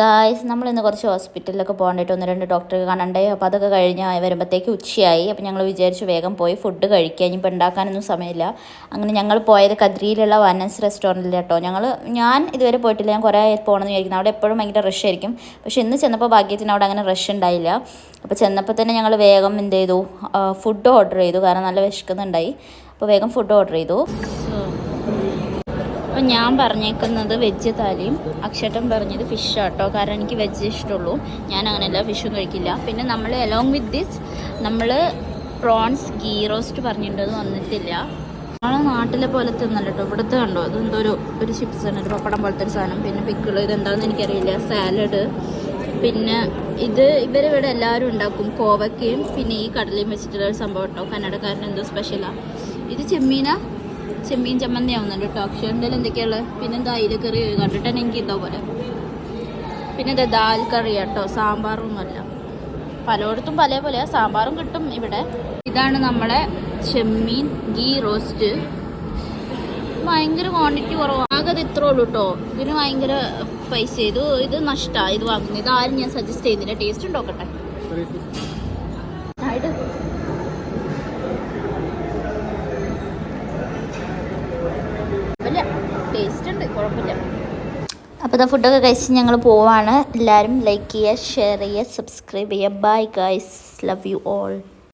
Guys നമ്മളിന്ന് കുറച്ച് ഹോസ്പിറ്റലിലൊക്കെ പോകേണ്ടിയിട്ട് 1-2 ഡോക്ടറെ കാണണ്ടേ. അപ്പോൾ അതൊക്കെ കഴിഞ്ഞ് വരുമ്പോഴത്തേക്ക് ഉച്ചയായി. അപ്പോൾ ഞങ്ങൾ വിചാരിച്ചു വേഗം പോയി ഫുഡ് കഴിക്കുക. ഇനിയിപ്പോൾ ഉണ്ടാക്കാനൊന്നും സമയമില്ല. അങ്ങനെ ഞങ്ങൾ പോയത് കദ്രിയിലുള്ള വനസ് റെസ്റ്റോറൻറ്റിൽ കേട്ടോ. ഞാൻ ഇതുവരെ പോയിട്ടില്ല. ഞാൻ കുറേ പോകണമെന്ന് വിചാരിക്കുന്നു. അവിടെ എപ്പോഴും ഭയങ്കര റഷ് ആയിരിക്കും. പക്ഷേ ഇന്ന് ചെന്നപ്പോൾ ഭാഗ്യത്തിന് അവിടെ അങ്ങനെ റഷ് ഉണ്ടായില്ല. അപ്പോൾ ചെന്നപ്പോൾ തന്നെ ഞങ്ങൾ വേഗം എന്ത് ചെയ്തു, ഫുഡ് ഓർഡർ ചെയ്തു. കാരണം നല്ല വിശക്കുന്നുണ്ടായി. അപ്പോൾ വേഗം ഫുഡ് ഓർഡർ ചെയ്തു. അപ്പോൾ ഞാൻ പറഞ്ഞേക്കുന്നത് വെജ് താലിയും, അക്ഷട്ടൻ പറഞ്ഞത് ഫിഷ് ആട്ടോ. കാരണം എനിക്ക് വെജ് ഇഷ്ടമുള്ളൂ. ഞാൻ അങ്ങനെയല്ല, ഫിഷും കഴിക്കില്ല. പിന്നെ നമ്മൾ അലോങ് വിത്ത് ദിസ് നമ്മൾ പ്രോൺസ് ഗീ റോസ്റ്റ് പറഞ്ഞിട്ടുണ്ട്, വന്നിട്ടില്ല. നമ്മളെ നാട്ടിലെ പോലത്തെ ഒന്നല്ല കേട്ടോ. ഇവിടുത്തെ കണ്ടോ, ഇതെന്തോ ഒരു ചിപ്സ് ആണ്, ഒരു പപ്പടം പോലത്തെ ഒരു സാധനം. പിന്നെ പിക്കിൾ, ഇതെന്താണെന്ന് എനിക്കറിയില്ല. സാലഡ്. പിന്നെ ഇവരിവിടെ എല്ലാവരും ഉണ്ടാക്കും, കോവക്കയും പിന്നെ ഈ കടലയും വെച്ചിട്ടുള്ള ഒരു സംഭവം കേട്ടോ. കന്നഡക്കാരന് എന്തോ സ്പെഷ്യലാണ്. ഇത് ചെമ്മീൻ ചമ്മന്തി ആവുന്നുണ്ട് കേട്ടോ. അക്ഷരൻ്റെ എന്തൊക്കെയുള്ളത്. പിന്നെ എന്താ അയിലക്കറി കണ്ടിട്ട് തന്നെ എനിക്ക് ഇതോ പോലെ. പിന്നെ ഇത് ദാൽ കറി കേട്ടോ, സാമ്പാറൊന്നുമല്ല. പലയിടത്തും പല പോലെയാണ്. സാമ്പാറും കിട്ടും ഇവിടെ. ഇതാണ് നമ്മളെ ചെമ്മീൻ ഗീ റോസ്റ്റ്. ഭയങ്കര ക്വാണ്ടിറ്റി കുറവാണ്. ആകെ അത് ഇത്രേ ഉള്ളൂ കേട്ടോ. ഇതിന് ഭയങ്കര പൈസ. ഇത് നഷ്ടമാണ് ഇത് വാങ്ങുന്നത്. ഇതാരും ഞാൻ സജസ്റ്റ് ചെയ്യുന്നില്ല. ടേസ്റ്റ് ഉണ്ടോക്കട്ടെ. ടേസ്റ്റ് ഉണ്ട്, കുഴപ്പമില്ല. അപ്പോൾ ഇതാ ഫുഡൊക്കെ കഴിച്ച് ഞങ്ങൾ പോവാണ്. എല്ലാവരും ലൈക്ക് ചെയ്യുക, ഷെയർ ചെയ്യുക, സബ്സ്ക്രൈബ് ചെയ്യുക. Bye guys, love you all.